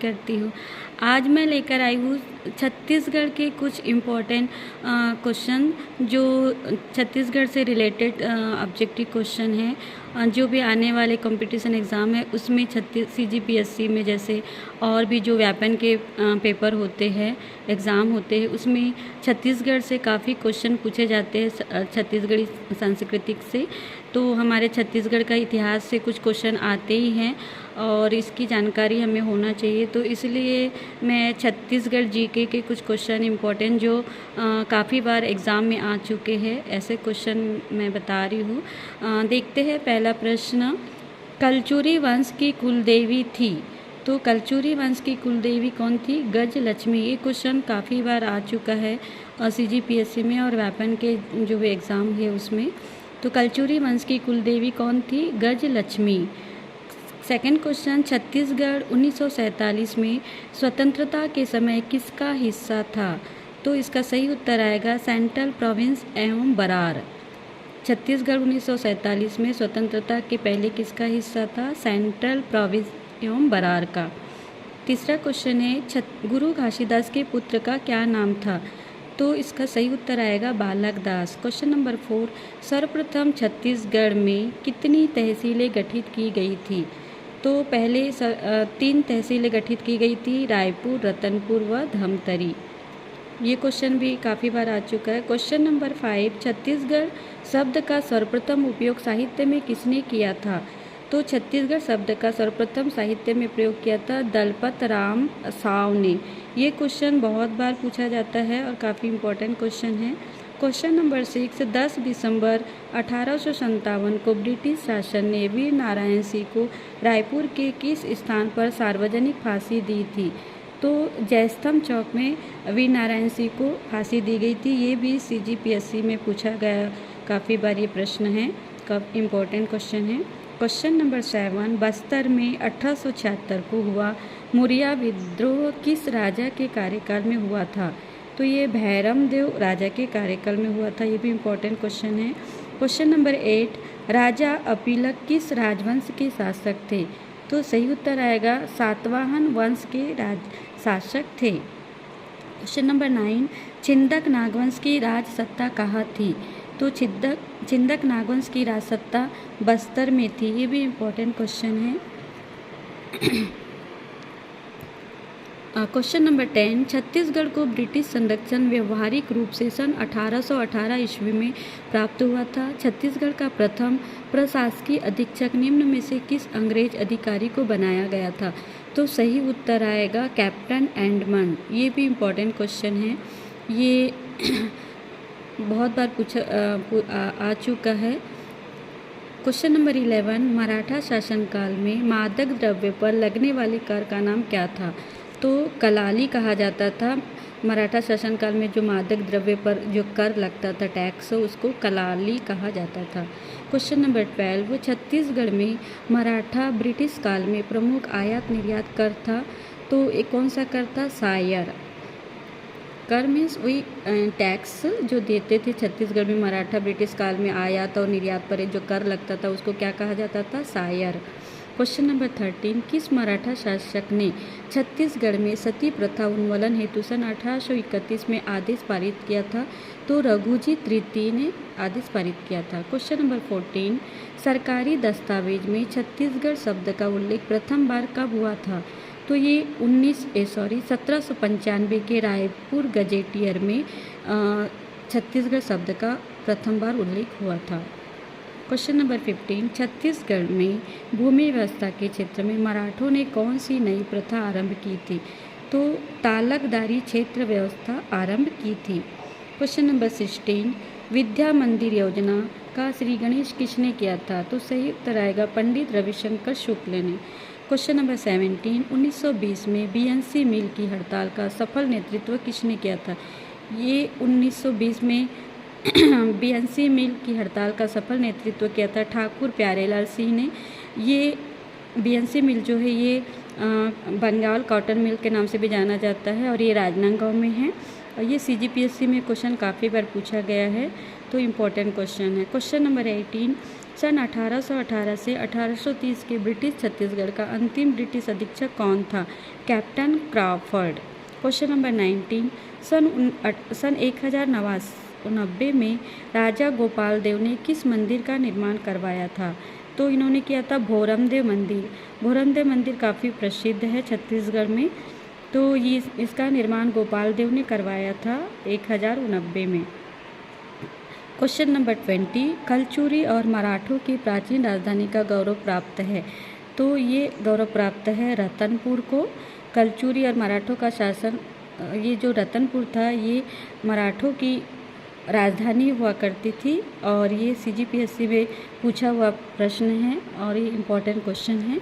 करती हूँ। आज मैं लेकर आई हूँ छत्तीसगढ़ के कुछ इम्पोर्टेंट क्वेश्चन जो छत्तीसगढ़ से रिलेटेड ऑब्जेक्टिव क्वेश्चन हैं। जो भी आने वाले कंपटीशन एग्ज़ाम है उसमें CGPSC में जैसे और भी जो व्यापन के पेपर होते हैं, एग्ज़ाम होते हैं, उसमें छत्तीसगढ़ से काफ़ी क्वेश्चन पूछे जाते हैं छत्तीसगढ़ी सांस्कृतिक से। तो हमारे छत्तीसगढ़ का इतिहास से कुछ क्वेश्चन आते ही हैं और इसकी जानकारी हमें होना चाहिए। तो इसलिए मैं छत्तीसगढ़ जीके के कुछ क्वेश्चन इम्पोर्टेंट जो काफ़ी बार एग्ज़ाम में आ चुके हैं, ऐसे क्वेश्चन मैं बता रही हूँ। देखते हैं पहला प्रश्न, कलचुरी वंश की कुलदेवी थी। तो कलचुरी वंश की कुलदेवी कौन थी? गजलक्ष्मी। ये क्वेश्चन काफ़ी बार आ चुका है CGPSC में और व्यापन के जो भी एग्ज़ाम है उसमें। तो कलचुरी वंश की कुलदेवी कौन थी? गजलक्ष्मी। सेकंड क्वेश्चन, छत्तीसगढ़ 1947 में स्वतंत्रता के समय किसका हिस्सा था? तो इसका सही उत्तर आएगा सेंट्रल प्रोविंस एवं बरार। छत्तीसगढ़ 1947 में स्वतंत्रता के पहले किसका हिस्सा था? सेंट्रल प्रोविंस एवं बरार का। तीसरा क्वेश्चन है, गुरु घासीदास के पुत्र का क्या नाम था? तो इसका सही उत्तर आएगा बालक दास। क्वेश्चन नंबर 4, सर्वप्रथम छत्तीसगढ़ में कितनी तहसीलें गठित की गई थी? तो पहले 3 तहसीलें गठित की गई थी, रायपुर, रतनपुर व धमतरी। ये क्वेश्चन भी काफ़ी बार आ चुका है। क्वेश्चन नंबर 5, छत्तीसगढ़ शब्द का सर्वप्रथम उपयोग साहित्य में किसने किया था? तो छत्तीसगढ़ शब्द का सर्वप्रथम साहित्य में प्रयोग किया था दलपत राम साव ने। ये क्वेश्चन बहुत बार पूछा जाता है और काफ़ी इम्पोर्टेंट क्वेश्चन है। क्वेश्चन नंबर 6, 10 दिसंबर 1857 को ब्रिटिश शासन ने वीर नारायण सिंह को रायपुर के किस स्थान पर सार्वजनिक फांसी दी थी? तो जयस्तंभ चौक में वीर नारायण सिंह को फांसी दी गई थी। ये भी CGPSC में पूछा गया, काफ़ी बार ये प्रश्न है, काफ़ी इम्पोर्टेंट क्वेश्चन है। क्वेश्चन नंबर 7, बस्तर में 1876 को हुआ मुरिया विद्रोह किस राजा के कार्यकाल में हुआ था? तो ये भैरमदेव राजा के कार्यकाल में हुआ था। ये भी इम्पोर्टेंट क्वेश्चन है। क्वेश्चन नंबर 8, राजा अपीलक किस राजवंश के शासक थे? तो सही उत्तर आएगा सातवाहन वंश के शासक थे। क्वेश्चन नंबर 9, छिंदक नागवंश की राज सत्ता कहाँ थी? तो छिंदक नागवंश की राज सत्ता बस्तर में थी। ये भी इम्पोर्टेंट क्वेश्चन है। क्वेश्चन नंबर 10, छत्तीसगढ़ को ब्रिटिश संरक्षण व्यवहारिक रूप से सन 1818 ईस्वी में प्राप्त हुआ था। छत्तीसगढ़ का प्रथम प्रशासकीय अधीक्षक निम्न में से किस अंग्रेज अधिकारी को बनाया गया था? तो सही उत्तर आएगा कैप्टन एडमंड। ये भी इम्पोर्टेंट क्वेश्चन है, ये बहुत बार आ चुका है। क्वेश्चन नंबर 11, मराठा शासनकाल में मादक द्रव्य पर लगने वाले कर का नाम क्या था? तो कलाली कहा जाता था। मराठा शासनकाल में जो मादक द्रव्य पर जो कर लगता था, टैक्स, उसको कलाली कहा जाता था। क्वेश्चन नंबर 12, छत्तीसगढ़ में मराठा ब्रिटिश काल में प्रमुख आयात निर्यात कर था। तो ये कौन सा कर था? सायर। कर मीन्स वही टैक्स जो देते थे छत्तीसगढ़ में मराठा ब्रिटिश काल में आयात और निर्यात पर जो कर लगता था उसको क्या कहा जाता था? सायर। क्वेश्चन नंबर 13, किस मराठा शासक ने छत्तीसगढ़ में सती प्रथा उन्मूलन हेतु सन 1831 में आदेश पारित किया था? तो रघुजी तृतीय ने आदेश पारित किया था। क्वेश्चन नंबर 14, सरकारी दस्तावेज में छत्तीसगढ़ शब्द का उल्लेख प्रथम बार कब हुआ था? तो ये 1795 के रायपुर गजेटियर में छत्तीसगढ़ शब्द का प्रथम बार उल्लेख हुआ था। क्वेश्चन नंबर 15, छत्तीसगढ़ में भूमि व्यवस्था के क्षेत्र में मराठों ने कौन सी नई प्रथा आरंभ की थी? तो तालकदारी क्षेत्र व्यवस्था आरंभ की थी। क्वेश्चन नंबर 16, विद्या मंदिर योजना का श्री गणेश किसने किया था? तो सही उत्तर आएगा पंडित रविशंकर शुक्ल ने। क्वेश्चन नंबर 17, 1920 में BNC मिल की हड़ताल का सफल नेतृत्व किसने किया था? ये 1920 में BNC मिल की हड़ताल का सफल नेतृत्व किया था ठाकुर प्यारेलाल सिंह ने। ये BNC मिल जो है ये बंगाल कॉटन मिल के नाम से भी जाना जाता है और ये राजनांदगांव में है और ये CGPSC में क्वेश्चन काफ़ी बार पूछा गया है, तो इम्पोर्टेंट क्वेश्चन है। क्वेश्चन नंबर 18, सन 1818 से 1830 के ब्रिटिश छत्तीसगढ़ का अंतिम ब्रिटिश अधीक्षक कौन था? Captain Crawford. क्वेश्चन नंबर 19, सन 1090 में राजा गोपाल देव ने किस मंदिर का निर्माण करवाया था? तो इन्होंने किया था भोरमदेव मंदिर। भोरमदेव मंदिर काफ़ी प्रसिद्ध है छत्तीसगढ़ में, तो ये इसका निर्माण गोपाल देव ने करवाया था 1090 में। क्वेश्चन नंबर 20, कलचुरी और मराठों की प्राचीन राजधानी का गौरव प्राप्त है। तो ये गौरव प्राप्त है रतनपुर को। कलचुरी और मराठों का शासन, ये जो रतनपुर था ये मराठों की राजधानी हुआ करती थी और ये CGPSC में पूछा हुआ प्रश्न है और ये इम्पोर्टेंट क्वेश्चन है।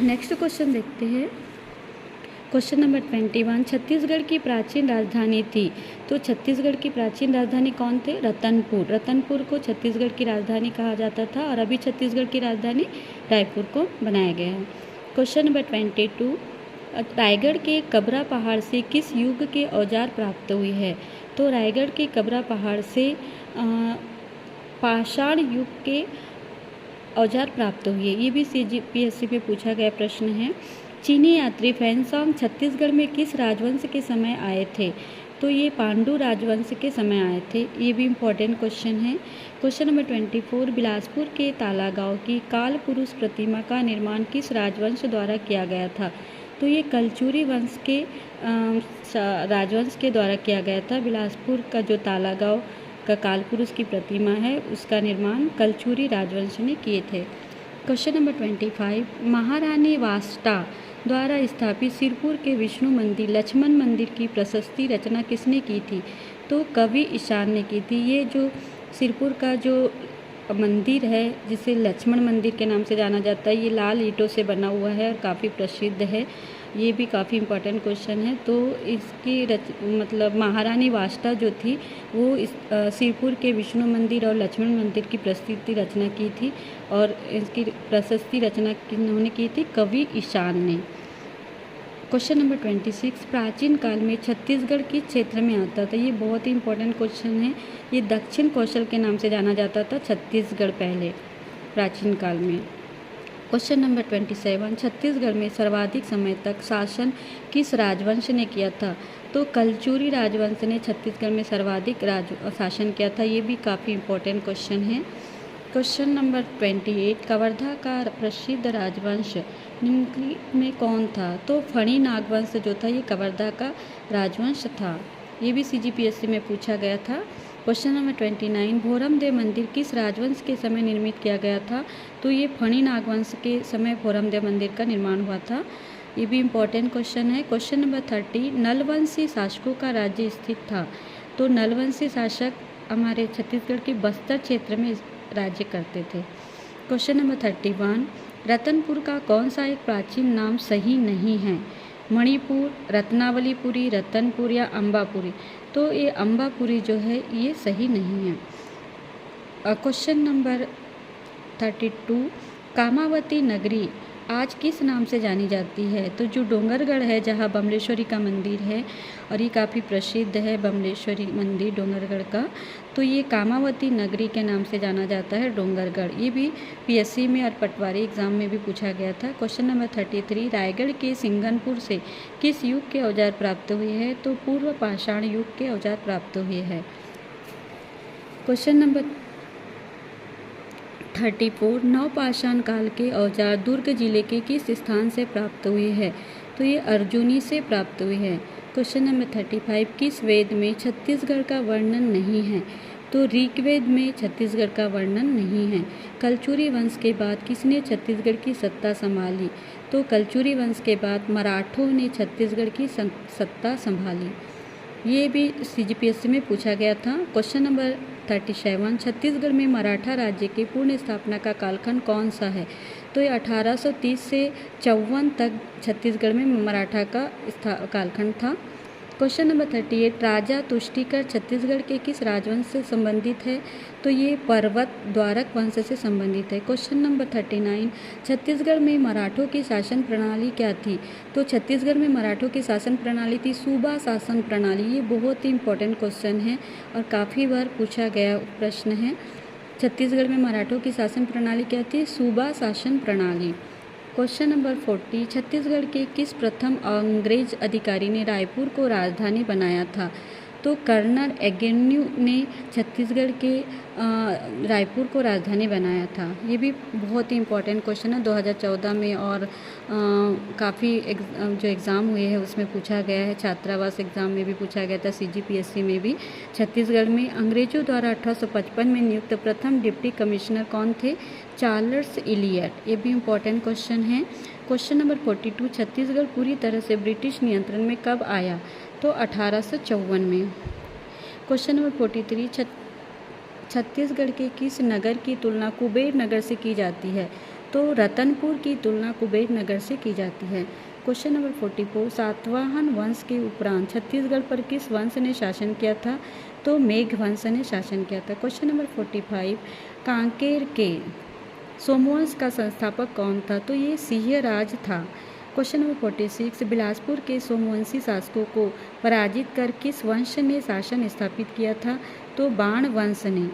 नेक्स्ट क्वेश्चन देखते हैं। क्वेश्चन नंबर 21, छत्तीसगढ़ की प्राचीन राजधानी थी। तो छत्तीसगढ़ की प्राचीन राजधानी कौन थे? रतनपुर। रतनपुर को छत्तीसगढ़ की राजधानी कहा जाता था और अभी छत्तीसगढ़ की राजधानी रायपुर को बनाया गया है। क्वेश्चन नंबर 22, रायगढ़ के कबरा पहाड़ से किस युग के औजार प्राप्त हुए हैं? तो रायगढ़ के कबरा पहाड़ से पाषाण युग के औजार प्राप्त हुए। ये भी CGPSC में पूछा गया प्रश्न है। चीनी यात्री फैनसोंग छत्तीसगढ़ में किस राजवंश के समय आए थे? तो ये पांडु राजवंश के समय आए थे। ये भी इम्पोर्टेंट क्वेश्चन है। क्वेश्चन नंबर 24, बिलासपुर के तालागांव की काल पुरुष प्रतिमा का निर्माण किस राजवंश द्वारा किया गया था? तो ये कलचुरी वंश के राजवंश के द्वारा किया गया था। बिलासपुर का जो तालागांव का काल पुरुष की प्रतिमा है उसका निर्माण कलचुरी राजवंश ने किए थे। क्वेश्चन नंबर 25, महारानी वास्टा द्वारा स्थापित सिरपुर के विष्णु मंदिर लक्ष्मण मंदिर की प्रशस्ति रचना किसने की थी? तो कवि ईशान ने की थी। ये जो सिरपुर का जो मंदिर है जिसे लक्ष्मण मंदिर के नाम से जाना जाता है, ये लाल ईंटों से बना हुआ है और काफ़ी प्रसिद्ध है। ये भी काफ़ी इम्पोर्टेंट क्वेश्चन है। तो इसकी मतलब महारानी वास्टा जो थी वो इस सिरपुर के विष्णु मंदिर और लक्ष्मण मंदिर की प्रशस्ति रचना की थी और इसकी प्रशस्ति रचना किन्होंने की थी? कवि ईशान ने। क्वेश्चन नंबर 26, प्राचीन काल में छत्तीसगढ़ किस क्षेत्र में आता था? ये बहुत ही इंपॉर्टेंट क्वेश्चन है। ये दक्षिण कौशल के नाम से जाना जाता था छत्तीसगढ़ पहले प्राचीन काल में। क्वेश्चन नंबर 27, छत्तीसगढ़ में सर्वाधिक समय तक शासन किस राजवंश ने किया था? तो कलचुरी राजवंश ने छत्तीसगढ़ में सर्वाधिक शासन किया था। ये भी काफ़ी इम्पोर्टेंट क्वेश्चन है। क्वेश्चन नंबर 28, कवर्धा का प्रसिद्ध राजवंश निम्नलिखित में कौन था? तो फणी नागवंश जो था ये कवर्धा का राजवंश था। ये भी CGPSC में पूछा गया था। क्वेश्चन नंबर 29, भोरमदेव मंदिर किस राजवंश के समय निर्मित किया गया था? तो ये फणी नागवंश के समय भोरमदेव मंदिर का निर्माण हुआ था। ये भी इम्पोर्टेंट क्वेश्चन है। क्वेश्चन नंबर 30, नलवंशी शासकों का राज्य स्थित था। तो नलवंशी शासक हमारे छत्तीसगढ़ के बस्तर क्षेत्र में राज्य करते थे। क्वेश्चन नंबर 31, रतनपुर का कौन सा एक प्राचीन नाम सही नहीं है? मणिपुर, रत्नावलीपुरी, रतनपुर या अम्बापुरी? तो ये अम्बापुरी जो है ये सही नहीं है। क्वेश्चन नंबर 32, कामावती नगरी आज किस नाम से जानी जाती है? तो जो डोंगरगढ़ है जहाँ बमलेश्वरी का मंदिर है और ये काफ़ी प्रसिद्ध है बमलेश्वरी मंदिर डोंगरगढ़ का, तो ये कामावती नगरी के नाम से जाना जाता है डोंगरगढ़। ये भी PSC में और पटवारी एग्जाम में भी पूछा गया था। क्वेश्चन नंबर 33, रायगढ़ के सिंगनपुर से किस युग के औजार प्राप्त हुए हैं? तो पूर्व पाषाण युग के औजार प्राप्त हुए हैं। क्वेश्चन नंबर 34, नवपाषाण काल के औजार दुर्ग जिले के किस स्थान से प्राप्त हुए हैं? तो ये अर्जुनी से प्राप्त हुए हैं। क्वेश्चन नंबर 35, किस वेद में छत्तीसगढ़ का वर्णन नहीं है? तो ऋग्वेद में छत्तीसगढ़ का वर्णन नहीं है। कलचुरी वंश के बाद किसने छत्तीसगढ़ की सत्ता संभाली? तो कलचुरी वंश के बाद मराठों ने छत्तीसगढ़ की सत्ता संभाली। ये भी CGPSC में पूछा गया था। क्वेश्चन नंबर 37, छत्तीसगढ़ में मराठा राज्य की पूर्ण स्थापना का कालखंड कौन सा है? तो ये 1830 से 54 तक छत्तीसगढ़ में मराठा का कालखंड था। क्वेश्चन नंबर 38, राजा तुष्टिकर छत्तीसगढ़ के किस राजवंश से संबंधित है? तो ये पर्वत द्वारक वंश से संबंधित है। क्वेश्चन नंबर 39, छत्तीसगढ़ में मराठों की शासन प्रणाली क्या थी? तो छत्तीसगढ़ में मराठों की शासन प्रणाली थी सूबा शासन प्रणाली। ये बहुत ही इंपॉर्टेंट क्वेश्चन है और काफ़ी बार पूछा गया प्रश्न है। छत्तीसगढ़ में मराठों की शासन प्रणाली क्या थी? सूबा शासन प्रणाली। क्वेश्चन नंबर 40, छत्तीसगढ़ के किस प्रथम अंग्रेज अधिकारी ने रायपुर को राजधानी बनाया था? तो कर्नल एग्न्यू ने छत्तीसगढ़ के रायपुर को राजधानी बनाया था। ये भी बहुत ही इम्पोर्टेंट क्वेश्चन है 2014 में, और काफ़ी जो एग्ज़ाम हुए हैं उसमें पूछा गया है। छात्रावास एग्ज़ाम में भी पूछा गया था, CGPSC में भी। छत्तीसगढ़ में अंग्रेजों द्वारा 1855 में नियुक्त प्रथम डिप्टी कमिश्नर कौन थे? Charles Elliot. ये भी इम्पोर्टेंट क्वेश्चन है। क्वेश्चन नंबर 42, छत्तीसगढ़ पूरी तरह से ब्रिटिश नियंत्रण में कब आया? तो 1854 में। क्वेश्चन नंबर 43, छत्तीसगढ़ के किस नगर की तुलना कुबेर नगर से की जाती है? तो रतनपुर की तुलना कुबेर नगर से की जाती है। क्वेश्चन नंबर 44, सातवाहन वंश के उपरांत छत्तीसगढ़ पर किस वंश ने शासन किया था? तो मेघ वंश ने शासन किया था। क्वेश्चन नंबर 45, कांकेर के सोमवंश का संस्थापक कौन था? तो ये सिंहराज था। क्वेश्चन नंबर 46, बिलासपुर के सोमवंशी शासकों को पराजित कर किस वंश ने शासन स्थापित किया था? तो बाण वंश ने।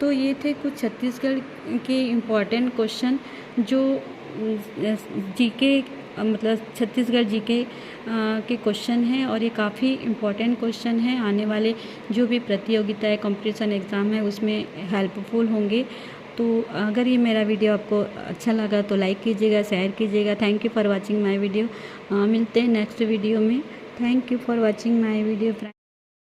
तो ये थे कुछ छत्तीसगढ़ के इम्पॉर्टेंट क्वेश्चन जो जीके मतलब छत्तीसगढ़ जीके के क्वेश्चन हैं, और ये काफ़ी इम्पॉर्टेंट क्वेश्चन हैं। आने वाले जो भी प्रतियोगिता है, कंपटीशन एग्ज़ाम है, उसमें हेल्पफुल होंगे। तो अगर ये मेरा वीडियो आपको अच्छा लगा तो लाइक कीजिएगा, शेयर कीजिएगा। Thank you for watching my video. मिलते हैं नेक्स्ट वीडियो में। Thank you for watching my video friend.